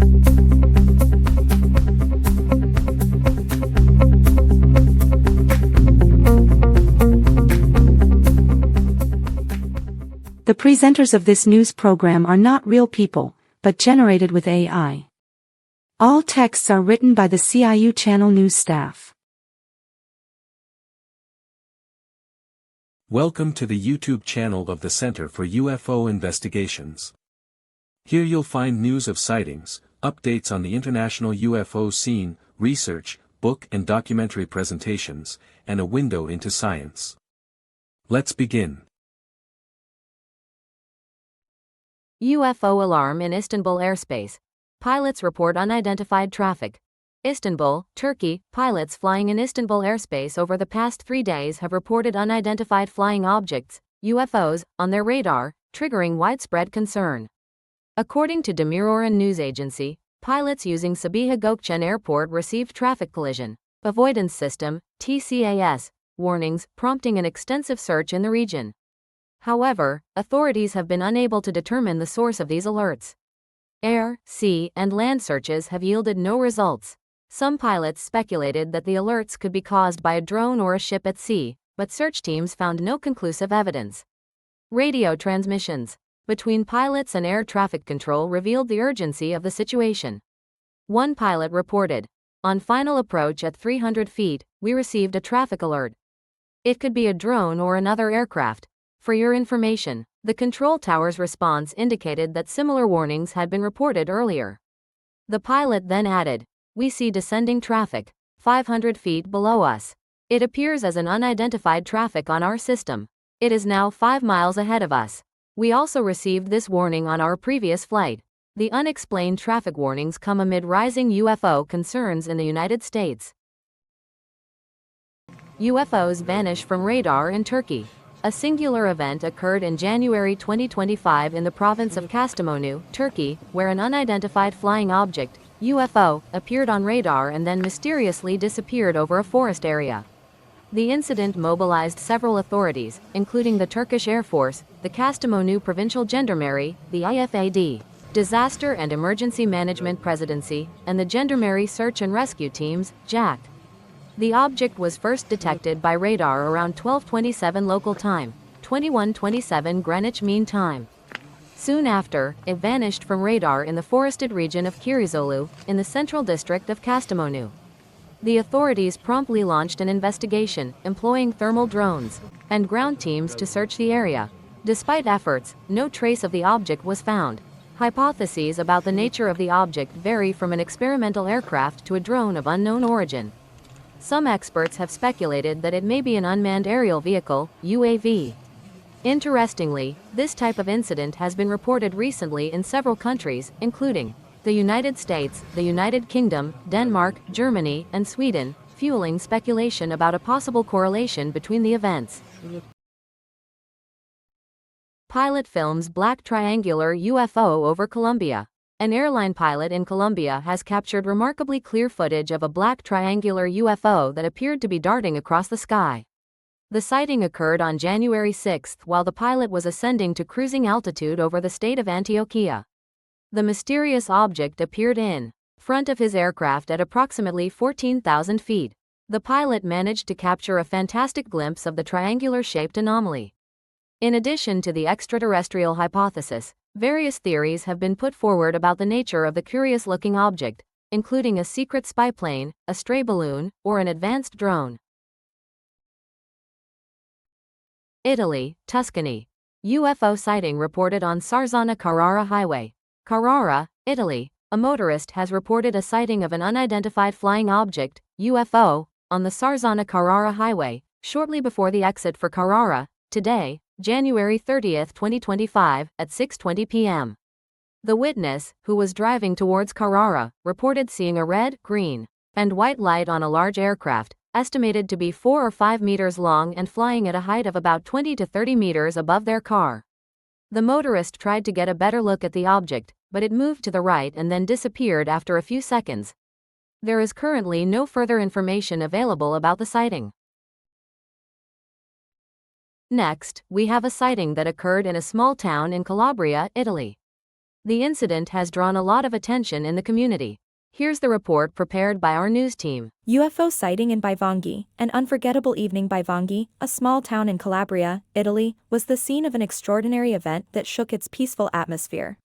The presenters of this news program are not real people, but generated with AI. All texts are written by the CIU Channel News staff. Welcome to the YouTube channel of the Center for UFO Investigations. Here you'll find news of sightings, updates on the international UFO scene, research, book and documentary presentations, and a window into science. Let's begin. UFO alarm in Istanbul airspace. Pilots report unidentified traffic. Istanbul, Turkey. Pilots flying in Istanbul airspace over the past 3 days have reported unidentified flying objects, UFOs, on their radar, triggering widespread concern. According to Demiroğlu news agency, pilots using Sabiha Gökçen Airport received traffic collision avoidance system (TCAS) warnings, prompting an extensive search in the region. However, authorities have been unable to determine the source of these alerts. Air, sea, and land searches have yielded no results. Some pilots speculated that the alerts could be caused by a drone or a ship at sea, but search teams found no conclusive evidence. Radio transmissions between pilots and air traffic control revealed the urgency of the situation. One pilot reported, "On final approach at 300 feet, we received a traffic alert. It could be a drone or another aircraft. For your information, the control tower's response indicated that similar warnings had been reported earlier." The pilot then added, "We see descending traffic, 500 feet below us. It appears as an unidentified traffic on our system. It is now 5 miles ahead of us. We also received this warning on our previous flight." The unexplained traffic warnings come amid rising UFO concerns in the United States. UFOs vanish from radar in Turkey. A singular event occurred in January 2025 in the province of Kastamonu, Turkey, where an unidentified flying object, UFO, appeared on radar and then mysteriously disappeared over a forest area. The incident mobilized several authorities, including the Turkish Air Force, the Kastamonu Provincial Gendarmerie, the IFAD, Disaster and Emergency Management Presidency, and the Gendarmerie Search and Rescue Teams, JAC. The object was first detected by radar around 12:27 local time, 21:27 Greenwich Mean Time. Soon after, it vanished from radar in the forested region of Kirizolu, in the central district of Kastamonu. The authorities promptly launched an investigation, employing thermal drones and ground teams to search the area. Despite efforts, no trace of the object was found. Hypotheses about the nature of the object vary from an experimental aircraft to a drone of unknown origin. Some experts have speculated that it may be an unmanned aerial vehicle, UAV. Interestingly, this type of incident has been reported recently in several countries, including the United States, the United Kingdom, Denmark, Germany, and Sweden, fueling speculation about a possible correlation between the events. Pilot films black triangular UFO over Colombia. An airline pilot in Colombia has captured remarkably clear footage of a black triangular UFO that appeared to be darting across the sky. The sighting occurred on January 6 while the pilot was ascending to cruising altitude over the state of Antioquia. The mysterious object appeared in front of his aircraft at approximately 14,000 feet. The pilot managed to capture a fantastic glimpse of the triangular-shaped anomaly. In addition to the extraterrestrial hypothesis, various theories have been put forward about the nature of the curious-looking object, including a secret spy plane, a stray balloon, or an advanced drone. Italy, Tuscany. UFO sighting reported on Sarzana-Carrara Highway. Carrara, Italy. A motorist has reported a sighting of an unidentified flying object, UFO, on the Sarzana-Carrara Highway, shortly before the exit for Carrara, today, January 30, 2025, at 6:20 p.m. The witness, who was driving towards Carrara, reported seeing a red, green, and white light on a large aircraft, estimated to be 4 or 5 meters long and flying at a height of about 20 to 30 meters above their car. The motorist tried to get a better look at the object, but it moved to the right and then disappeared after a few seconds. There is currently no further information available about the sighting. Next, we have a sighting that occurred in a small town in Calabria, Italy. The incident has drawn a lot of attention in the community. Here's the report prepared by our news team. UFO sighting in Bivonghi. An unforgettable evening. Bivonghi, a small town in Calabria, Italy, was the scene of an extraordinary event that shook its peaceful atmosphere.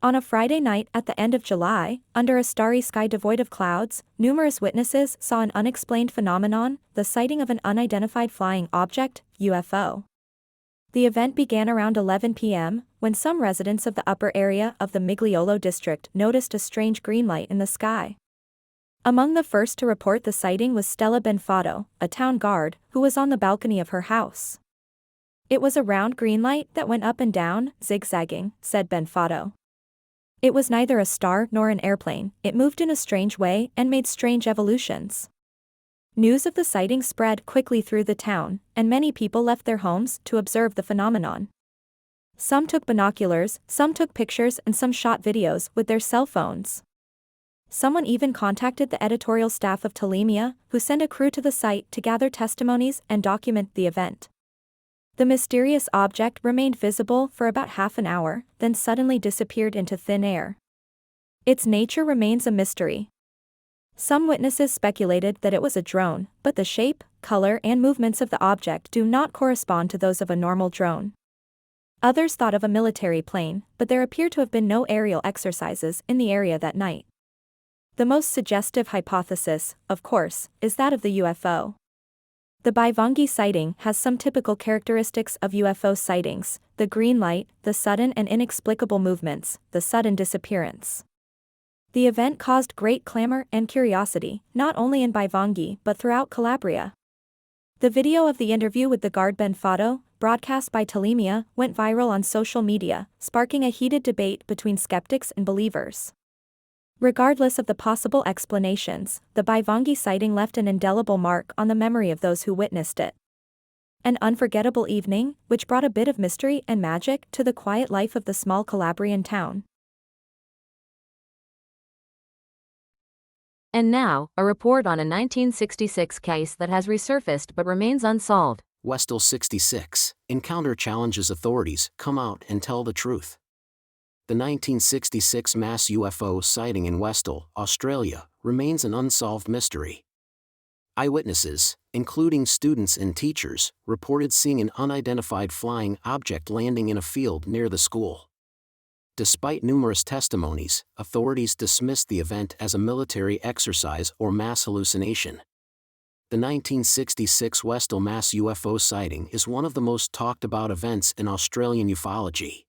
On a Friday night at the end of July, under a starry sky devoid of clouds, numerous witnesses saw an unexplained phenomenon, the sighting of an unidentified flying object, UFO. The event began around 11 p.m., when some residents of the upper area of the Migliolo district noticed a strange green light in the sky. Among the first to report the sighting was Stella Benfato, a town guard, who was on the balcony of her house. "It was a round green light that went up and down, zigzagging," said Benfato. "It was neither a star nor an airplane, it moved in a strange way and made strange evolutions." News of the sighting spread quickly through the town, and many people left their homes to observe the phenomenon. Some took binoculars, some took pictures, and some shot videos with their cell phones. Someone even contacted the editorial staff of Telemia, who sent a crew to the site to gather testimonies and document the event. The mysterious object remained visible for about half an hour, then suddenly disappeared into thin air. Its nature remains a mystery. Some witnesses speculated that it was a drone, but the shape, color, and movements of the object do not correspond to those of a normal drone. Others thought of a military plane, but there appear to have been no aerial exercises in the area that night. The most suggestive hypothesis, of course, is that of the UFO. The Bivonghi sighting has some typical characteristics of UFO sightings: the green light, the sudden and inexplicable movements, the sudden disappearance. The event caused great clamor and curiosity, not only in Bivonghi but throughout Calabria. The video of the interview with the guard Benfato, broadcast by Telemia, went viral on social media, sparking a heated debate between skeptics and believers. Regardless of the possible explanations, the Bivonghi sighting left an indelible mark on the memory of those who witnessed it. An unforgettable evening, which brought a bit of mystery and magic to the quiet life of the small Calabrian town. And now, a report on a 1966 case that has resurfaced but remains unsolved. Westall 66, encounter challenges authorities, come out and tell the truth. The 1966 mass UFO sighting in Westall, Australia, remains an unsolved mystery. Eyewitnesses, including students and teachers, reported seeing an unidentified flying object landing in a field near the school. Despite numerous testimonies, authorities dismissed the event as a military exercise or mass hallucination. The 1966 Westall mass UFO sighting is one of the most talked about events in Australian ufology.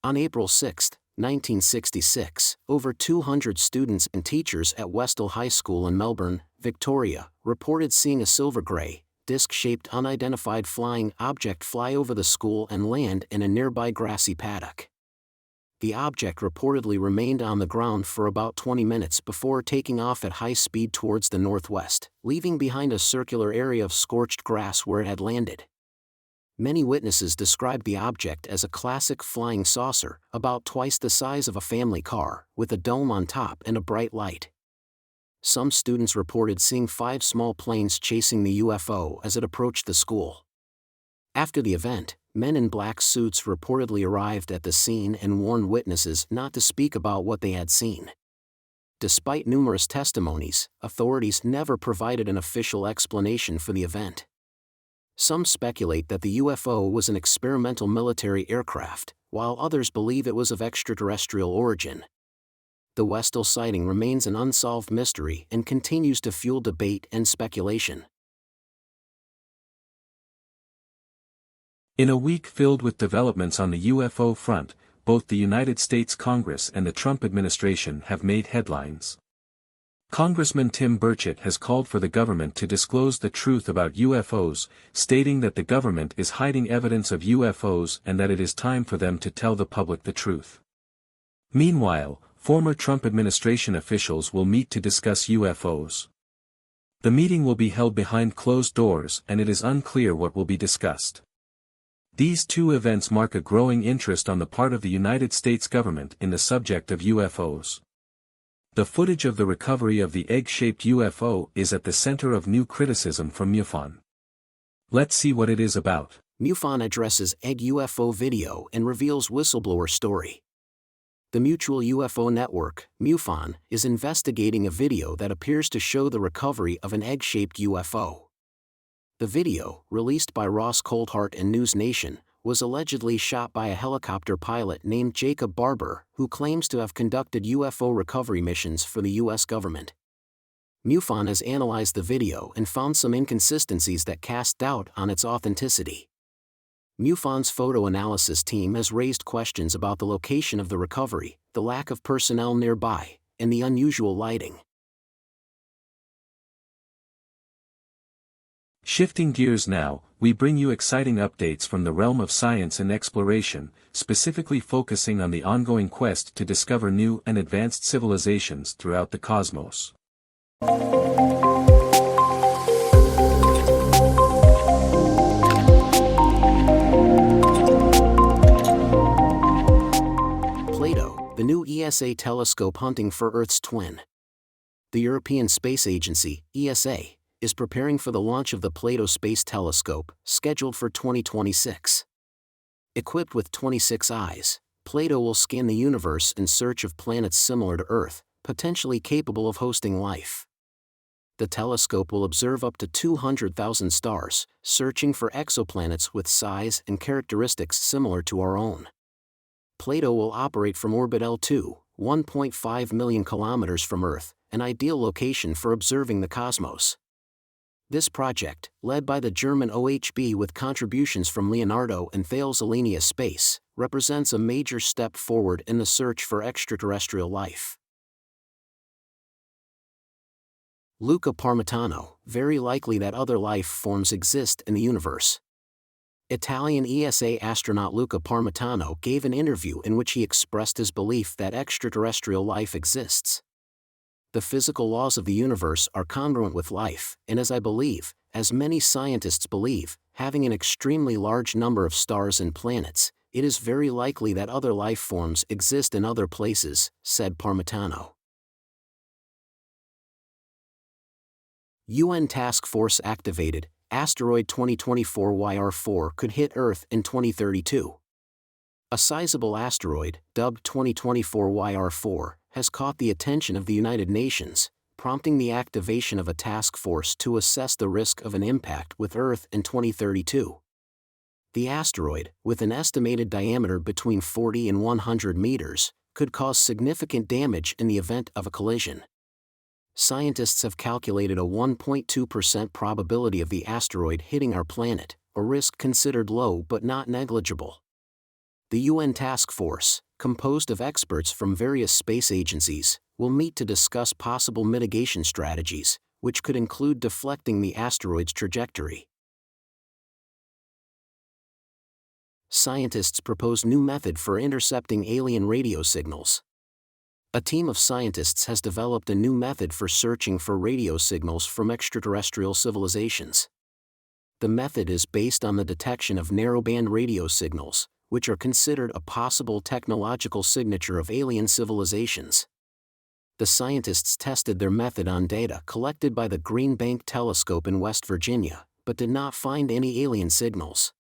On April 6, 1966, over 200 students and teachers at Westall High School in Melbourne, Victoria, reported seeing a silver-grey, disc-shaped unidentified flying object fly over the school and land in a nearby grassy paddock. The object reportedly remained on the ground for about 20 minutes before taking off at high speed towards the northwest, leaving behind a circular area of scorched grass where it had landed. Many witnesses described the object as a classic flying saucer, about twice the size of a family car, with a dome on top and a bright light. Some students reported seeing 5 small planes chasing the UFO as it approached the school. After the event, men in black suits reportedly arrived at the scene and warned witnesses not to speak about what they had seen. Despite numerous testimonies, authorities never provided an official explanation for the event. Some speculate that the UFO was an experimental military aircraft, while others believe it was of extraterrestrial origin. The Westall sighting remains an unsolved mystery and continues to fuel debate and speculation. In a week filled with developments on the UFO front, both the United States Congress and the Trump administration have made headlines. Congressman Tim Burchett has called for the government to disclose the truth about UFOs, stating that the government is hiding evidence of UFOs and that it is time for them to tell the public the truth. Meanwhile, former Trump administration officials will meet to discuss UFOs. The meeting will be held behind closed doors and it is unclear what will be discussed. These two events mark a growing interest on the part of the United States government in the subject of UFOs. The footage of the recovery of the egg-shaped UFO is at the center of new criticism from MUFON. Let's see what it is about. MUFON addresses egg UFO video and reveals whistleblower story. The Mutual UFO Network, MUFON, is investigating a video that appears to show the recovery of an egg-shaped UFO. The video, released by Ross Coulthart and News Nation, was allegedly shot by a helicopter pilot named Jacob Barber, who claims to have conducted UFO recovery missions for the U.S. government. MUFON has analyzed the video and found some inconsistencies that cast doubt on its authenticity. MUFON's photo analysis team has raised questions about the location of the recovery, the lack of personnel nearby, and the unusual lighting. Shifting gears now, we bring you exciting updates from the realm of science and exploration, specifically focusing on the ongoing quest to discover new and advanced civilizations throughout the cosmos. Plato, the new ESA telescope hunting for Earth's twin. The European Space Agency, ESA, is preparing for the launch of the Plato Space Telescope, scheduled for 2026. Equipped with 26 eyes, Plato will scan the universe in search of planets similar to Earth, potentially capable of hosting life. The telescope will observe up to 200,000 stars, searching for exoplanets with size and characteristics similar to our own. Plato will operate from orbit L2, 1.5 million kilometers from Earth, an ideal location for observing the cosmos. This project, led by the German OHB with contributions from Leonardo and Thales Alenia Space, represents a major step forward in the search for extraterrestrial life. Luca Parmitano, very likely that other life forms exist in the universe. Italian ESA astronaut Luca Parmitano gave an interview in which he expressed his belief that extraterrestrial life exists. The physical laws of the universe are congruent with life, and as I believe, as many scientists believe, having an extremely large number of stars and planets, it is very likely that other life forms exist in other places, said Parmitano. UN Task Force activated, asteroid 2024 YR4 could hit Earth in 2032. A sizable asteroid, dubbed 2024 YR4, has caught the attention of the United Nations, prompting the activation of a task force to assess the risk of an impact with Earth in 2032. The asteroid, with an estimated diameter between 40 and 100 meters, could cause significant damage in the event of a collision. Scientists have calculated a 1.2% probability of the asteroid hitting our planet, a risk considered low but not negligible. The UN task force, composed of experts from various space agencies, will meet to discuss possible mitigation strategies, which could include deflecting the asteroid's trajectory. Scientists propose new method for intercepting alien radio signals. A team of scientists has developed a new method for searching for radio signals from extraterrestrial civilizations. The method is based on the detection of narrowband radio signals, which are considered a possible technological signature of alien civilizations. The scientists tested their method on data collected by the Green Bank Telescope in West Virginia, but did not find any alien signals.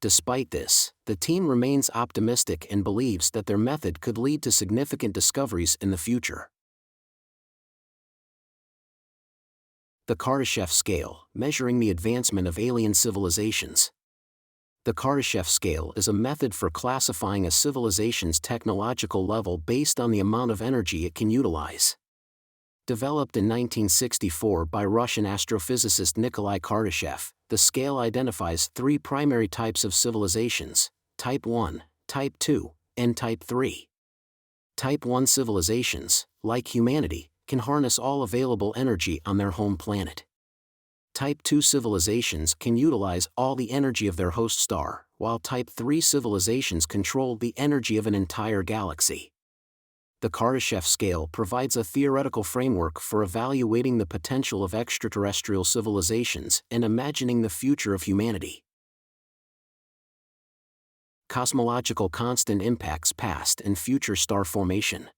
Despite this, the team remains optimistic and believes that their method could lead to significant discoveries in the future. The Kardashev Scale, measuring the advancement of alien civilizations. The Kardashev Scale is a method for classifying a civilization's technological level based on the amount of energy it can utilize. Developed in 1964 by Russian astrophysicist Nikolai Kardashev, the scale identifies three primary types of civilizations: Type 1, Type 2, and Type 3. Type 1 civilizations, like humanity, can harness all available energy on their home planet. Type 2 civilizations can utilize all the energy of their host star, while Type 3 civilizations control the energy of an entire galaxy. The Kardashev scale provides a theoretical framework for evaluating the potential of extraterrestrial civilizations and imagining the future of humanity. Cosmological constant impacts past and future star formation.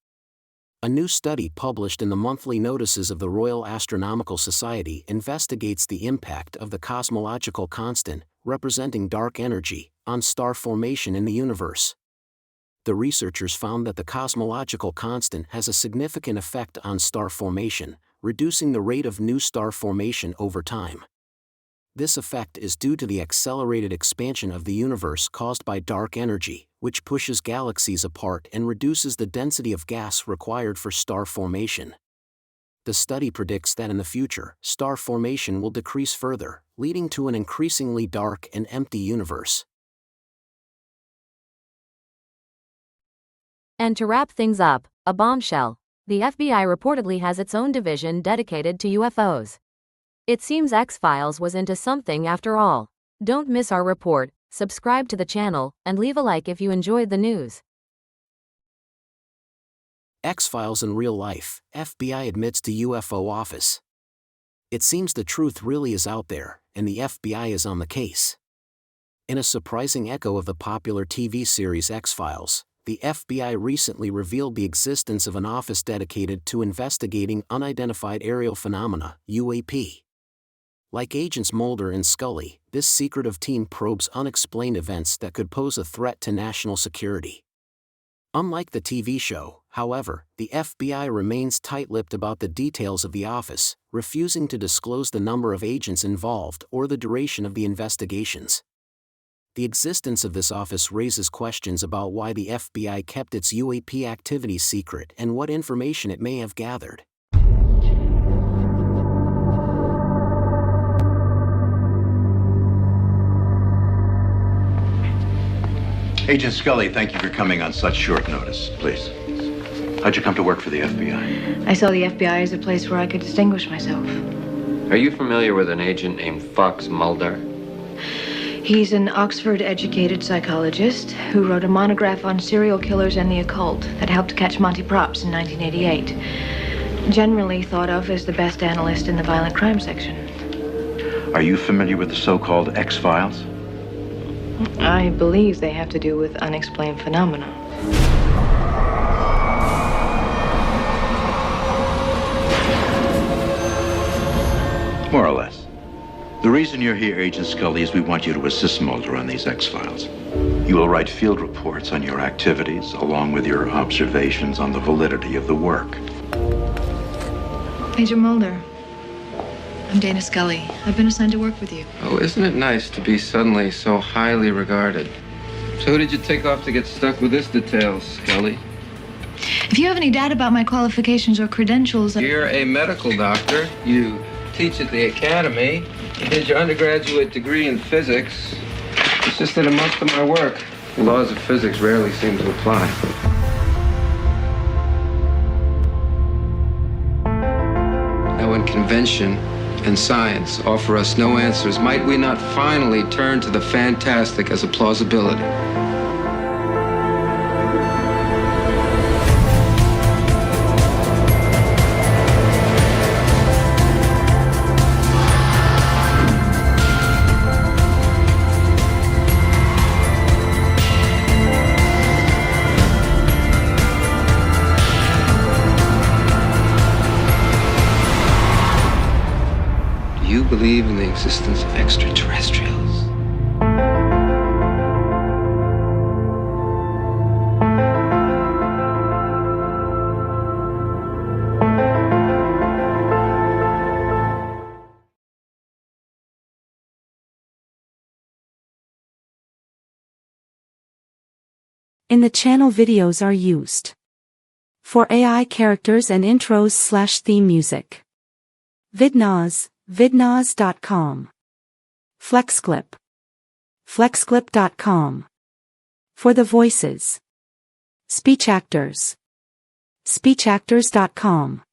A new study published in the monthly notices of the Royal Astronomical Society investigates the impact of the cosmological constant, representing dark energy, on star formation in the universe. the researchers found that the cosmological constant has a significant effect on star formation, reducing the rate of new star formation over time. This effect is due to the accelerated expansion of the universe caused by dark energy, which pushes galaxies apart and reduces the density of gas required for star formation. The study predicts that in the future, star formation will decrease further, leading to an increasingly dark and empty universe. And to wrap things up, a bombshell. The FBI reportedly has its own division dedicated to UFOs. It seems X-Files was into something after all. Don't miss our report, subscribe to the channel, and leave a like if you enjoyed the news. X-Files in real life, FBI admits to UFO office. It seems the truth really is out there, and the FBI is on the case. In a surprising echo of the popular TV series X-Files, the FBI recently revealed the existence of an office dedicated to investigating unidentified aerial phenomena, UAP. Like Agents Mulder and Scully, this secretive team probes unexplained events that could pose a threat to national security. Unlike the TV show, however, the FBI remains tight-lipped about the details of the office, refusing to disclose the number of agents involved or the duration of the investigations. The existence of this office raises questions about why the FBI kept its UAP activities secret and what information it may have gathered. Agent Scully, thank you for coming on such short notice. Please. How'd you come to work for the FBI? I saw the FBI as a place where I could distinguish myself. Are you familiar with an agent named Fox Mulder? He's an Oxford-educated psychologist who wrote a monograph on serial killers and the occult that helped catch Monty Props in 1988. Generally thought of as the best analyst in the violent crime section. Are you familiar with the so-called X-Files? I believe they have to do with unexplained phenomena. More or less. The reason you're here, Agent Scully, is we want you to assist Mulder on these X-Files. You will write field reports on your activities, along with your observations on the validity of the work. Agent Mulder, I'm Dana Scully. I've been assigned to work with you. Oh, isn't it nice to be suddenly so highly regarded? So who did you take off to get stuck with this detail, Scully? If you have any doubt about my qualifications or credentials... You're a medical doctor. You teach at the academy. You did your undergraduate degree in physics. It's just that in most of my work, the laws of physics rarely seem to apply. Now, when convention and science offer us no answers, might we not finally turn to the fantastic as a plausibility? Do you believe in the existence of extraterrestrials? In the channel, videos are used for AI characters and intros/theme music. Vidnaz, vidnaz.com. FlexClip, flexclip.com. For the voices. Speech actors, speechactors.com.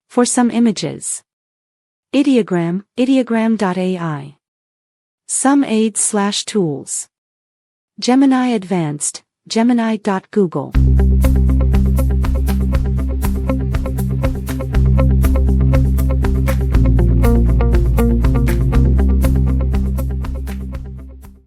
For some images. Ideogram, ideogram.ai. Some aids/tools. Gemini Advanced, gemini.google.